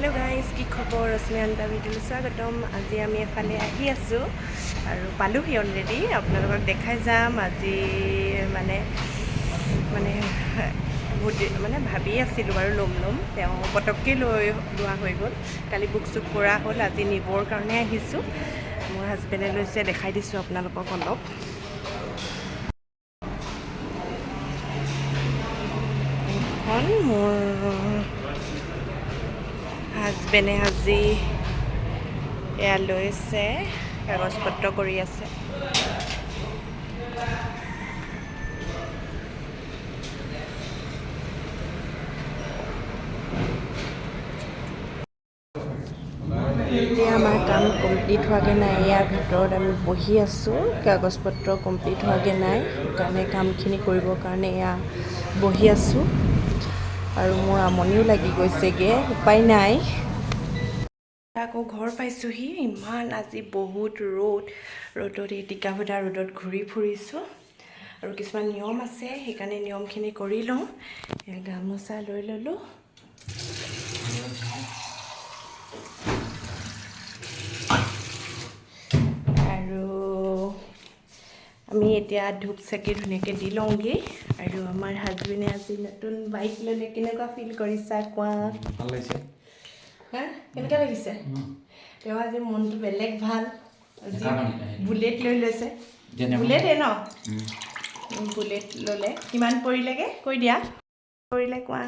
Hello' guys, কি খবৰ? ৰশ্মি আন্তা ভিডিঅ'লৈ স্বাগতম। আজি আমি এফালে আহি আছোঁ আৰু পালোহি অলৰেডি। আপোনালোকক দেখাই যাম আজি মানে বহুত ভাবি আছিলোঁ বাৰু ল'ম তেওঁ পটককৈ লোৱা হৈ গ'ল। কালি বুক চুক কৰা হ'ল, আজি নিবৰ কাৰণে আহিছোঁ। মোৰ হাজবেণ্ডে লৈছে, দেখাই দিছোঁ আপোনালোকক অলপ। এইখন মোৰ হাজবেণ্ডে আজি এয়া লৈছে, কাগজ পত্ৰ কৰি আছে। এতিয়া আমাৰ কাম কমপ্লিট হোৱাগৈ নাই। ইয়াৰ ভিতৰত আমি বহি আছোঁ, কাগজ পত্ৰ কমপ্লিট হোৱাগৈ নাই, সেইকাৰণে কামখিনি কৰিবৰ কাৰণে এয়া বহি আছোঁ। আৰু মোৰ আমনিও লাগি গৈছেগৈ, উপায় নাই। আকৌ ঘৰ পাইছোঁহি। ইমান আজি বহুত ৰ'দত এই টিকাফটা ৰ'দত ঘূৰি ফুৰিছোঁ। আৰু কিছুমান নিয়ম আছে, সেইকাৰণে নিয়মখিনি কৰি লওঁ। গামোচা লৈ ল'লোঁ। আৰু আমি এতিয়া ধূপ চাকি ধুনীয়াকৈ দি লওঁগৈ। আৰু আমাৰ হাজবেণ্ডে আজি নতুন বাইক ল'লে। কেনেকুৱা ফিল কৰিছা কোৱা? ভাল লাগিছে। হা, কেনেকুৱা লাগিছে? তেওঁ আজি মনটো বেলেগ ভাল। আজি বুলেট লৈ লৈছে। বুলেটে ন? বুলেট ল'লে। কিমান পৰিলেগৈ কৈ দিয়া? পৰিলে কোৱা?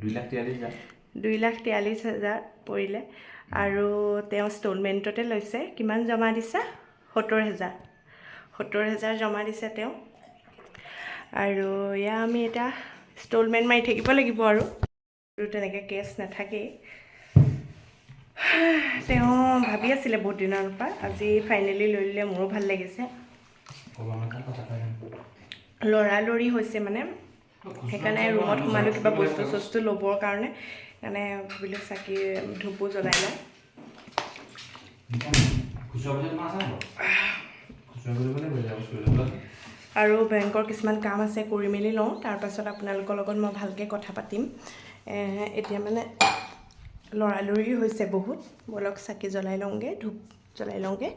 2,43,000। 2,43,000 পৰিলে। আৰু তেওঁ ষ্টলমেণ্টতে লৈছে। কিমান জমা দিছা? 70,000। 70,000 জমা দিছে তেওঁ। আৰু এয়া আমি এতিয়া ষ্টলমেণ্ট মাৰি থাকিব লাগিব আৰু তেনেকৈ কেছ নাথাকেই। তেওঁ ভাবি আছিলে বহুত দিনৰ পৰা, আজি ফাইনেলি লৈ ল'লে। মোৰো ভাল লাগিছে। লৰালৰি হৈছে মানে, সেইকাৰণে ৰুমত সোমালোঁ কিবা বস্তু চস্তু ল'বৰ কাৰণে। সেইকাৰণে ভাবিলোঁ চাকি ধূপো জ্বলাই লওঁ। আৰু বেংকৰ কিছুমান কাম আছে, কৰি মেলি লওঁ। তাৰপাছত আপোনালোকৰ লগত মই ভালকৈ কথা পাতিম। এতিয়া মানে লৰালৰি হৈছে বহুত। ব'লক চাকি জ্বলাই লওঁগৈ, ধূপ জ্বলাই লওঁগৈ।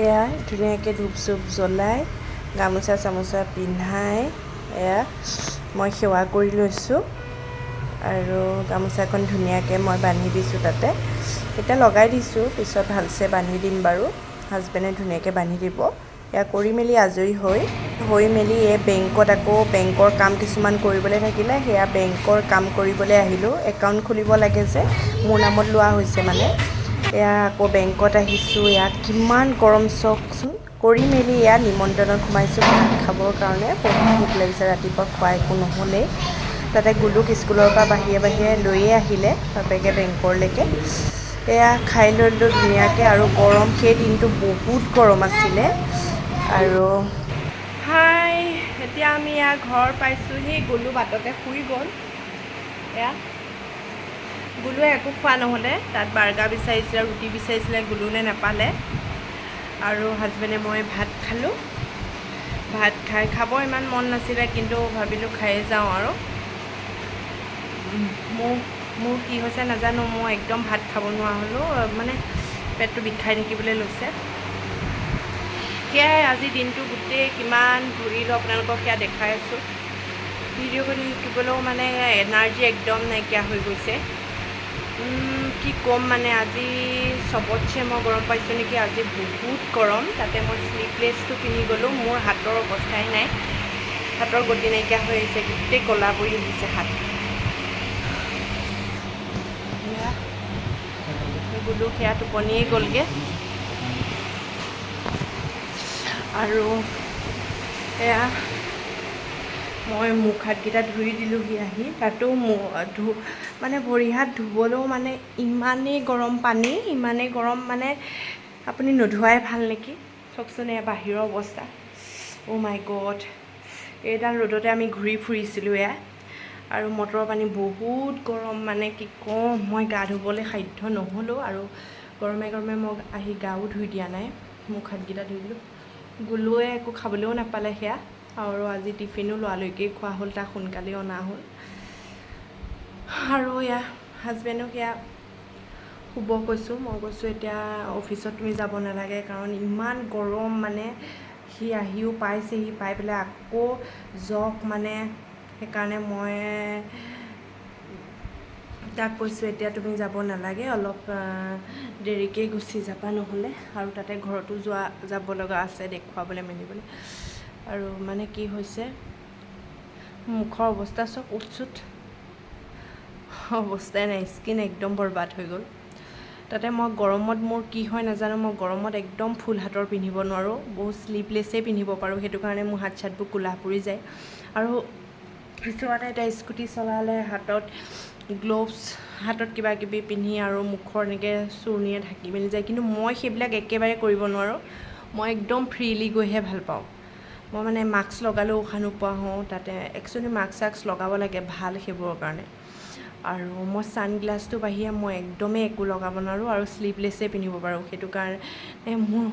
এয়া ধুনীয়াকৈ ধূপ চুপ জ্বলাই, গামোচা চামোচা পিন্ধাই এয়া মই সেৱা কৰি লৈছোঁ। আৰু গামোচাখন ধুনীয়াকৈ মই বান্ধি দিছোঁ তাতে। এতিয়া লগাই দিছোঁ, পিছত ভালছে বান্ধি দিম বাৰু। হাজবেণ্ডে ধুনীয়াকৈ বান্ধি দিব। এয়া কৰি মেলি আজৰি হৈ মেলি এই বেংকত আকৌ বেংকৰ কাম কিছুমান কৰিবলৈ থাকিলে, সেয়া বেংকৰ কাম কৰিবলৈ আহিলোঁ। একাউণ্ট খুলিব লাগে যে, মোৰ নামত লোৱা হৈছে মানে। এয়া আকৌ বেংকত আহিছোঁ। ইয়াত কিমান গৰম চাওকচোন। কৰি মেলি এয়া নিমন্ত্ৰণত সোমাইছোঁ ভাত খাবৰ কাৰণে। বহুত ভোক লাগিছে, ৰাতিপুৱা খোৱা একো নহ'লেই। তাতে গুলুক স্কুলৰ পৰা বাহিৰে লৈয়ে আহিলে বাপেকে বেংকৰলৈকে। এয়া খাই ল'লোঁ ধুনীয়াকৈ। আৰু গৰম, সেই দিনটো বহুত গৰম আছিলে। আৰু এতিয়া আমি এয়া ঘৰ পাইছোঁহি। গুলু বাটতে শুই গ'ল। এয়া গুলুৱে একো খোৱা নহ'লে, তাত বাৰ্গাৰ বিচাৰিছিলে, ৰুটি বিচাৰিছিলে, গুলুৱে নাপালে। আৰু হাজবেণ্ডে মই ভাত খালোঁ। ভাত খাব ইমান মন নাছিলে, কিন্তু ভাবিলোঁ খায়ে যাওঁ আৰু। মোৰ কি হৈছে নাজানো, মই একদম ভাত খাব নোৱাৰা হ'লোঁ। মানে পেটটো বিষাই থাকিবলৈ লৈছে। সেয়াই আজি দিনটো গোটেই কিমান ঘূৰিলোঁ, আপোনালোকক সেয়া দেখাই আছোঁ। ভিডিঅ' কৰি শিকিবলৈও মানে এনাৰ্জি একদম নাইকিয়া হৈ গৈছে। কি ক'ম মানে, আজি চবতছে মই গৰম পাইছোঁ নেকি। আজি বহুত গৰম। তাতে মই শ্লিভলেছটো পিন্ধি গ'লোঁ। মোৰ হাতৰ অৱস্থাই নাই, হাতৰ গতি নাইকিয়া হৈ আহিছে, গোটেই ক'লা পৰি আহিছে হাত। গুলু সেয়া টোপনিয়েই গ'লগৈ। আৰু এয়া মই মুখ হাতকেইটা ধুই দিলোঁহি আহি। তাতো মানে ভৰি হাত ধুবলৈও মানে ইমানেই গৰম পানী, ইমানেই গৰম মানে আপুনি নোধোৱাই ভাল নেকি। চাওকচোন এয়া বাহিৰৰ অৱস্থা। অ' মাই গড। এইডাল ৰ'দতে আমি ঘূৰি ফুৰিছিলোঁ এয়া। আৰু মটৰৰ পানী বহুত গৰম, মানে কি ক'ম। মই গা ধুবলৈ সাধ্য নহ'লোঁ। আৰু গৰমে গৰমে মই আহি গাও ধুই দিয়া নাই, মুখ হাতকেইটা ধুই দিলোঁ। গুলুৱে একো খাবলৈও নাপালে সেয়া। আৰু আজি টিফিনো লৰালৰিকেই খোৱা হ'ল, তাক সোনকালেই অনা হ'ল। আৰু এয়া হাজবেণ্ডক এয়া শুব কৈছোঁ। মই কৈছোঁ এতিয়া অফিচত তুমি যাব নালাগে, কাৰণ ইমান গৰম মানে। সি আহিও পাইছেহি, পাই পেলাই আকৌ জক মানে, সেইকাৰণে মই তাক কৈছোঁ এতিয়া তুমি যাব নালাগে, অলপ দেৰিকৈ গুচি যাবা নহ'লে। আৰু তাতে ঘৰতো যাব লগা আছে দেখুৱাবলৈ মেলিবলৈ। আৰু মানে কি হৈছে, মুখৰ অৱস্থা চব উঠচুট, অৱস্থাই নাই, স্কিন একদম বৰবাদ হৈ গ'ল। তাতে মই গৰমত মোৰ কি হয় নাজানো, মই গৰমত একদম ফুল হাতৰ পিন্ধিব নোৱাৰোঁ, বহুত শ্লিভলেছেই পিন্ধিব পাৰোঁ। সেইটো কাৰণে মোৰ হাত চাতবোৰ কোলা পৰি যায়। আৰু কিছুমানে এতিয়া স্কুটি চলালে হাতত গ্ল'ভছ, হাতত কিবা কিবি পিন্ধি আৰু মুখৰ এনেকৈ চুৰ্ণিয়ে ঢাকি মেলি যায়, কিন্তু মই সেইবিলাক একেবাৰে কৰিব নোৱাৰোঁ। মই একদম ফ্ৰীলি গৈহে ভাল পাওঁ। মই মানে মাস্ক লগালেও উশাহ নোপোৱা হওঁ। তাতে একচুৱেলি মাস্ক চাস্ক লগাব লাগে, ভাল সেইবোৰৰ কাৰণে। আৰু মই ছানগ্লাছটো বাহিৰে মই একদমেই একো লগাব নোৱাৰোঁ, আৰু শ্লিভলেছেই পিন্ধিব পাৰোঁ। সেইটো কাৰণে মোৰ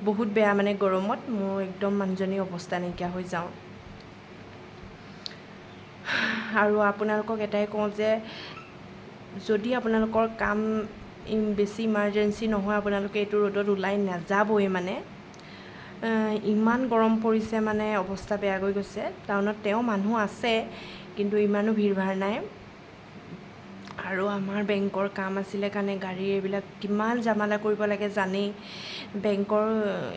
বহুত বেয়া মানে গৰমত মোৰ একদম মানুহজনী অৱস্থা নাইকিয়া হৈ যাওঁ। আৰু আপোনালোকক এটাই কওঁ যে যদি আপোনালোকৰ কাম বেছি ইমাৰ্জেঞ্চি নহয়, আপোনালোকে এইটো ৰ'দত ওলাই নাযাবই মানে। ইমান গৰম পৰিছে মানে অৱস্থা বেয়া হৈ গৈছে। টাউনত মানুহ আছে, কিন্তু ইমানো ভিৰ ভাৰ নাই। আৰু আমাৰ বেংকৰ কাম আছিলে কাৰণে গাড়ী এইবিলাক কিমান জামালা কৰিব লাগে জানেই। বেংকৰ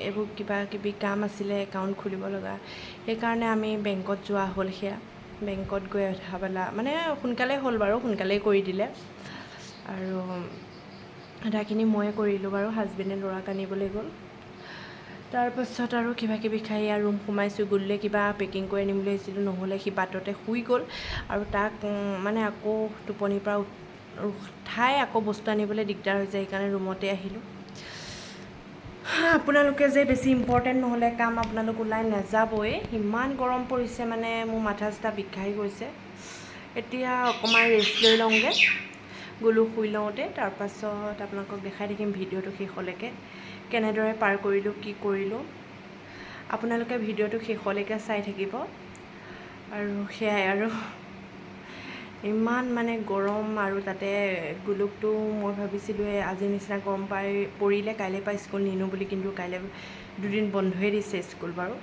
এইবোৰ কিবা কিবি কাম আছিলে, একাউণ্ট খুলিব লগা, সেইকাৰণে আমি বেংকত যোৱা হ'ল। সেয়া বেংকত গৈ আধাবেলা মানে সোনকালেই হ'ল বাৰু, সোনকালেই কৰি দিলে। আৰু আধাখিনি ময়ে কৰিলোঁ বাৰু, হাজবেণ্ডে ল'ৰাক আনিবলৈ গ'ল। তাৰপাছত আৰু কিবা কিবি খাই ৰুম সোমাইছোঁ। গ'লে কিবা পেকিং কৰি আনিম বুলি ভাবিছিলোঁ, নহ'লে সি বাটতে শুই গ'ল। আৰু তাক মানে আকৌ টোপনিৰ পৰা উঠাই আকৌ বস্তু আনিবলৈ দিগদাৰ হৈ যায়, সেইকাৰণে ৰুমতে আহিলোঁ। আপোনালোকে যে বেছি ইম্পৰ্টেণ্ট নহ'লে কাম আপোনালোক ওলাই নাযাবই, ইমান গৰম পৰিছে মানে মোৰ মাথা চাথা বিষাই গৈছে। এতিয়া অকণমান ৰেষ্ট লৈ লওঁগৈ, গ'লোঁ শুই লওঁতে। তাৰপাছত আপোনালোকক দেখাই থাকিম ভিডিঅ'টো শেষলৈকে, কেনেদৰে পাৰ কৰিলোঁ, কি কৰিলোঁ। আপোনালোকে ভিডিঅ'টো শেষলৈকে চাই থাকিব। আৰু সেয়াই আৰু ইমান মানে গৰম। আৰু তাতে গোলকটো মই ভাবিছিলোঁ আজিৰ নিচিনা গৰম পৰিলে কাইলৈ পৰা স্কুল নিনো বুলি, কিন্তু কাইলৈ 2 দিন বন্ধই দিছে স্কুল বাৰু।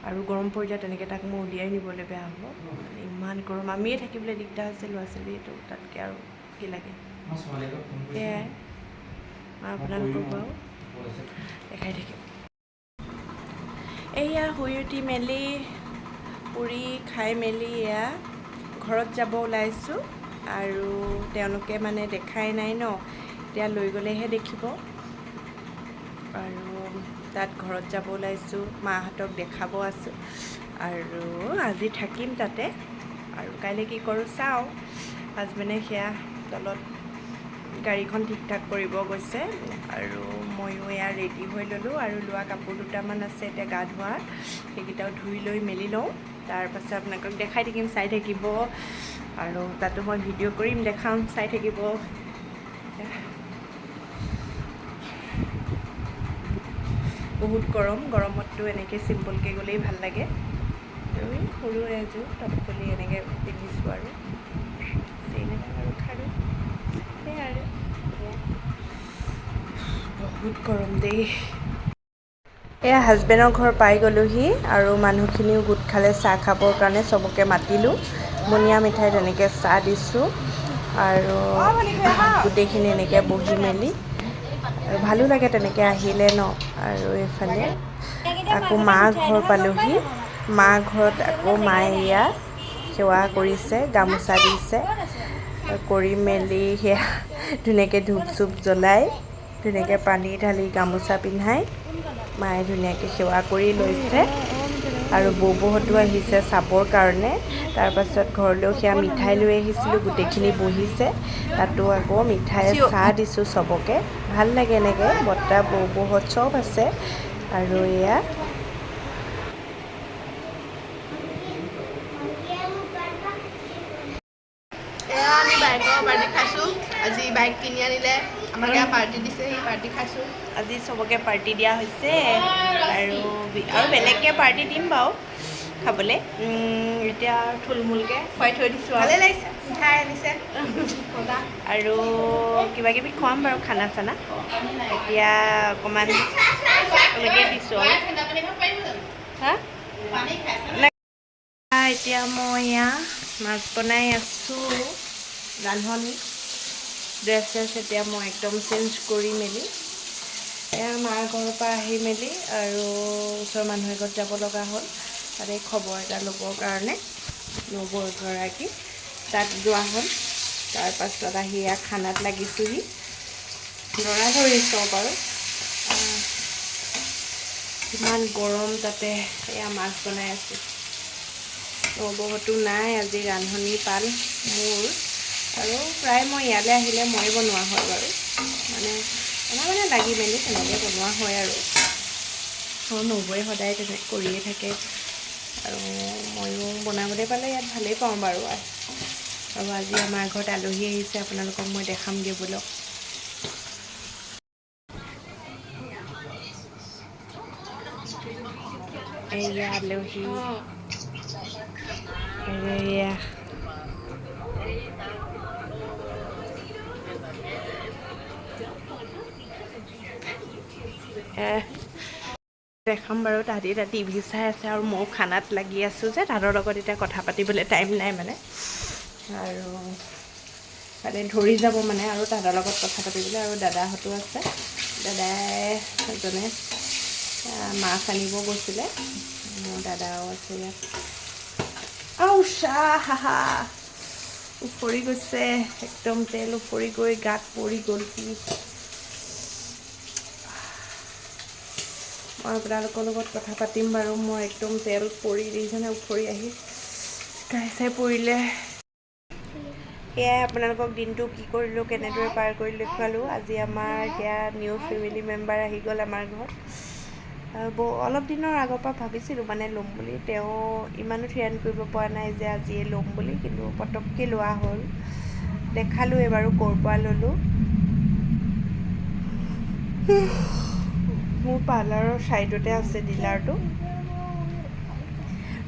আৰু গৰম পৰিলে তেনেকৈ তাক মই উলিয়াই নিবলৈ বেয়া হ'ব, ইমান গৰম। আমিয়ে থাকিবলৈ দিগদাৰ হৈছে, ল'ৰা ছোৱালীটো তাতকৈ আৰু কি লাগে। সেয়াই আপোনালোকক বাৰু দেখাই থাকিম। এয়া শুই উঠি মেলি পুৰি খাই মেলি এয়া ঘৰত যাব ওলাইছোঁ। আৰু তেওঁলোকে মানে দেখাই নাই ন, এতিয়া লৈ গ'লেহে দেখিব। আৰু তাত ঘৰত যাব ওলাইছোঁ, মাহঁতক দেখাব আছোঁ। আৰু আজি থাকিম তাতে, আৰু কাইলৈ কি কৰোঁ চাওঁ। হাজবেণ্ডে সেয়া তলত গাড়ীখন ঠিক ঠাক কৰিব গৈছে। আৰু ময়ো এয়া ৰেডি হৈ ল'লোঁ, আৰু লোৱা কাপোৰ দুটামান আছে এতিয়া গা ধোৱা, সেইকেইটাও ধুই লৈ মেলি লওঁ। তাৰপাছত আপোনালোকক দেখাই থাকিম, চাই থাকিব। আৰু তাতো মই ভিডিঅ' কৰিম, দেখাম, চাই থাকিব। বহুত গৰম, গৰমততো এনেকৈ চিম্পলকৈ গ'লেই ভাল লাগে। আৰু সৰু এযোৰ টপ খুলি এনেকৈ পিন্ধিছোঁ আৰু এনেকৈ আৰু খাৰু সেয়াই আৰু বহুত গৰম দেই। এয়া হাজবেণ্ডৰ ঘৰ পাই গ'লোহি, আৰু মানুহখিনিও গোট খালে চাহ খাবৰ কাৰণে। চবকে মাতিলোঁ, বুনিয়া মিঠাই তেনেকৈ চাহ দিছোঁ। আৰু গোটেইখিনি এনেকৈ বহি মেলি, আৰু ভালো লাগে তেনেকৈ আহিলে ন। আৰু এইফালে আকৌ মা ঘৰ পালোহি। মা ঘৰত আকৌ মায়ে এয়া সেৱা কৰিছে, গামোচা দিছে। কৰি মেলি সেয়া ধুনীয়াকৈ ধূপ চুপ জ্বলাই, ধুনীয়াকৈ পানী ঢালি গামোচা পিন্ধাই মায়ে ধুনীয়াকৈ সেৱা কৰি লৈছে। আৰু বৌবৌহঁতো আহিছে চাবৰ কাৰণে। তাৰপাছত ঘৰলৈও সেয়া মিঠাই লৈ আহিছিলোঁ, গোটেইখিনি বহিছে। তাতো আকৌ মিঠাই চাহ দিছোঁ চবকে, ভাল লাগে এনেকৈ। বৰ্তা বৌবৌহঁত চব আছে। আৰু এয়া আমি বাইকৰ পাৰ্টি খাইছোঁ। আজি বাইক কিনি আনিলে, আমাক এয়া পাৰ্টি দিছে, সেই পাৰ্টি খাইছোঁ। আজি চবকে পাৰ্টি দিয়া হৈছে, আৰু বেলেগকৈ পাৰ্টি দিম বাৰু। খাবলৈ এতিয়া থুলমূলকৈ খুৱাই থৈ দিছোঁ ভালেই লাগিছে মিঠাই আনিছে আৰু কিবা কিবি খুৱাম বাৰু খানা চানা এতিয়া অকণমান এনেকৈ দিছোঁ আৰু হা এতিয়া মই এয়া মাছ বনাই আছোঁ ৰান্ধনি ড্ৰেছ এতিয়া মই একদম চেঞ্জ কৰি মেলি এয়া মাৰ ঘৰৰ পৰা আহি মেলি আৰু ওচৰৰ মানুহ এঘৰত যাব লগা হ'ল তাতে খবৰ এটা ল'বৰ কাৰণে নবৌ এগৰাকী তাত যোৱা হ'ল তাৰপাছত আহি এয়া খানাত লাগিছোঁহি লৰা ধৰিছোঁ বাৰু ইমান গৰম তাতে এয়া মাছ বনাই আছোঁ নবৌহঁতো নাই আজি ৰান্ধনি পাল মোৰ আৰু প্ৰায় মই ইয়ালৈ আহিলে ময়ে বনোৱা হয় বাৰু মানে লাগি মেলি তেনেকৈ বনোৱা হয় আৰু নবৌয়ে সদায় তেনেকৈ কৰিয়ে থাকে আৰু ময়ো বনাবলৈ পালে ইয়াত ভালেই পাওঁ বাৰু আৰু আজি আমাৰ ঘৰত আলহী আহিছে আপোনালোকক মই দেখামগৈ বোলক এয়া আলহী এয়া দেখাম বাৰু তাহাঁতি এতিয়া টিভি চাই আছে আৰু ময়ো খানাত লাগি আছোঁ যে তাহাঁতৰ লগত এতিয়া কথা পাতিবলৈ টাইম নাই মানে আৰু মানে ধৰি যাব মানে আৰু তাহাঁতৰ লগত কথা পাতিবলৈ আৰু দাদাহঁতো আছে দাদাই এজনে মাছ আনিব গৈছিলে মোৰ দাদাও আছে ইয়াত হা উফৰি গৈছে একদম তেল উফৰি গৈ গাত পৰি গ'ল কি মই আপোনালোকৰ লগত কথা পাতিম বাৰু মই একদম তেল পৰি দিছেনে উফৰি আহি গাই চাই পৰিলে সেয়াই আপোনালোকক দিনটো কি কৰিলোঁ কেনেদৰে পাৰ কৰি দেখুৱালোঁ আজি আমাৰ সেয়া নিউ ফেমিলি মেম্বাৰ আহি গ'ল আমাৰ ঘৰত অলপ দিনৰ আগৰ পৰা ভাবিছিলোঁ মানে ল'ম বুলি তেওঁ ইমানো থিৰাণ কৰিব পৰা নাই যে আজিয়ে ল'ম বুলি কিন্তু পটককৈ লোৱা হ'ল দেখালোঁ বাৰু ক'ৰ পৰা ল'লোঁ মোৰ পাৰ্লাৰৰ ছাইডতে আছে ডিলাৰটো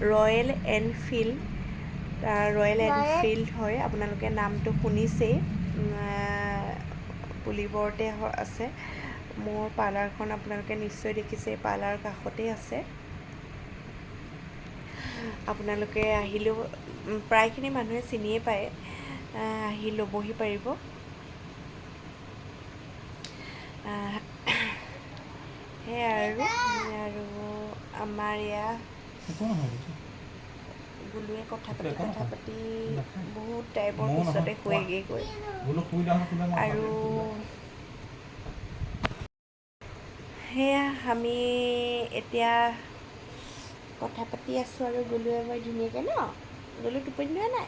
ৰয়েল এনফিল্ড হয় আপোনালোকে নামটো শুনিছেই পুলিবৰতে আছে মোৰ পাৰ্লাৰখন আপোনালোকে নিশ্চয় দেখিছে পাৰ্লাৰৰ কাষতেই আছে আপোনালোকে আহিলেও প্ৰায়খিনি মানুহে চিনিয়ে পায় আহি ল'বহি পাৰিব সেয়াই আৰু আমাৰ এয়া গুলুৱে কথা পাতি বহুত টাইমৰ পিছতে শুৱেগৈ গৈ আৰু সেয়া আমি এতিয়া কথা পাতি আছোঁ আৰু গুলুৱে মই ধুনীয়াকৈ ন গুলু টোপনি ধৰা নাই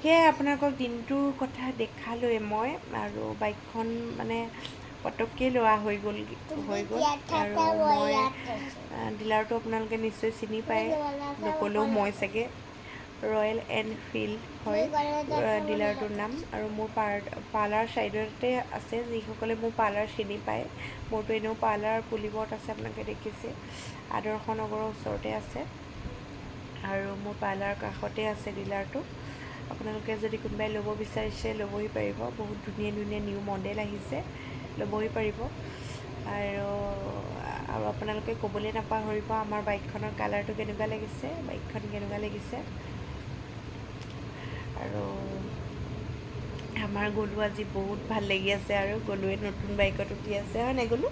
সেয়াই আপোনালোকক দিনটোৰ কথা দেখালোৱে মই আৰু বাইকখন মানে পটককৈ লোৱা হৈ গ'ল আৰু মই ডিলাৰটো আপোনালোকে নিশ্চয় চিনি পায় নক'লেও মই চাগে ৰয়েল এনফিল্ড হয় ডিলাৰটোৰ নাম আৰু মোৰ পাৰ্লাৰ ছাইডতে আছে যিসকলে মোৰ পাৰ্লাৰ চিনি পায় মোৰতো এনেও পাৰ্লাৰ পুলিবৰত আছে আপোনালোকে দেখিছে আদৰ্শ নগৰৰ ওচৰতে আছে আৰু মোৰ পাৰ্লাৰ কাষতে আছে ডিলাৰটো আপোনালোকে যদি কোনোবাই ল'ব বিচাৰিছে ল'বহি পাৰিব বহুত ধুনীয়া ধুনীয়া নিউ মডেল আহিছে ল'বহি পাৰিব আৰু আপোনালোকে ক'বলৈ নাপাহৰিব আমাৰ বাইকখনৰ কালাৰটো কেনেকুৱা লাগিছে বাইকখন কেনেকুৱা লাগিছে আৰু আমাৰ গলু আজি বহুত ভাল লাগি আছে আৰু গলুৱে নতুন বাইকত উঠি আছে হয় নাই গলু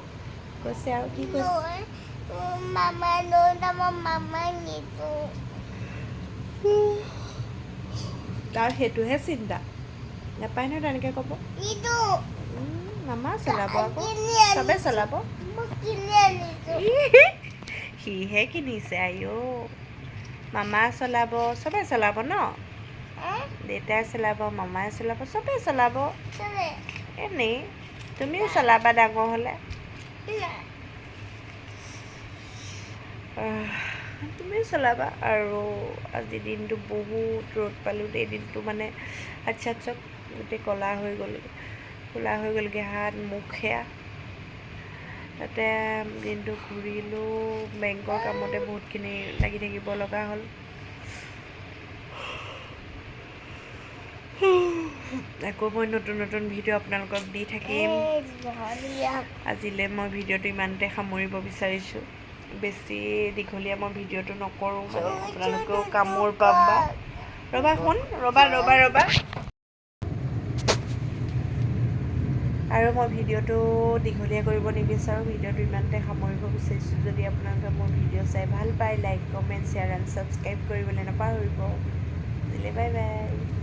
কৈছে আৰু কি কৈছে তাৰ সেইটোহে চিন্তা নাপায় নহয় তেনেকৈ ক'ব মামা চলাব আকৌ চবে চলাব সিহে কিনিছে আইঅ মামা চলাব চবে চলাব ন দেউতাই চলাব মামাই চলাব চবে চলাব এনেই তুমিও চলাবা ডাঙৰ হ'লে তুমিও চলাবা আৰু আজি দিনটো বহুত ৰ'দ পালোঁ দেই দিনটো মানে আচ্ছা গোটেই ক'লা হৈ গ'লগৈ হাত মুখ সেয়া তাতে দিনটো ঘূৰিলোঁ, বেংকৰ কামতে বহুতখিনি লাগি থাকিব লগা হ'ল। আকৌ মই নতুন নতুন ভিডিঅ' আপোনালোকক দি থাকিম। আজিলৈ মই ভিডিঅ'টো ইমানতে সামৰিব বিচাৰিছোঁ। বেছি দীঘলীয়া মই ভিডিঅ'টো নকৰোঁ, মানে আপোনালোকেও কামোৰ পাবা। ৰ'বা শুন, ৰ'বা। আৰু মই ভিডিঅ'টো দীঘলীয়া কৰিব নিবিচাৰোঁ, ভিডিঅ'টো ইমানতে সামৰিব বিচাৰিছোঁ। যদি আপোনালোকে মোৰ ভিডিঅ' চাই ভাল পায়, like, comment, share and subscribe কৰিবলৈ নাপাহৰিব। আজিলৈ বাই বাই।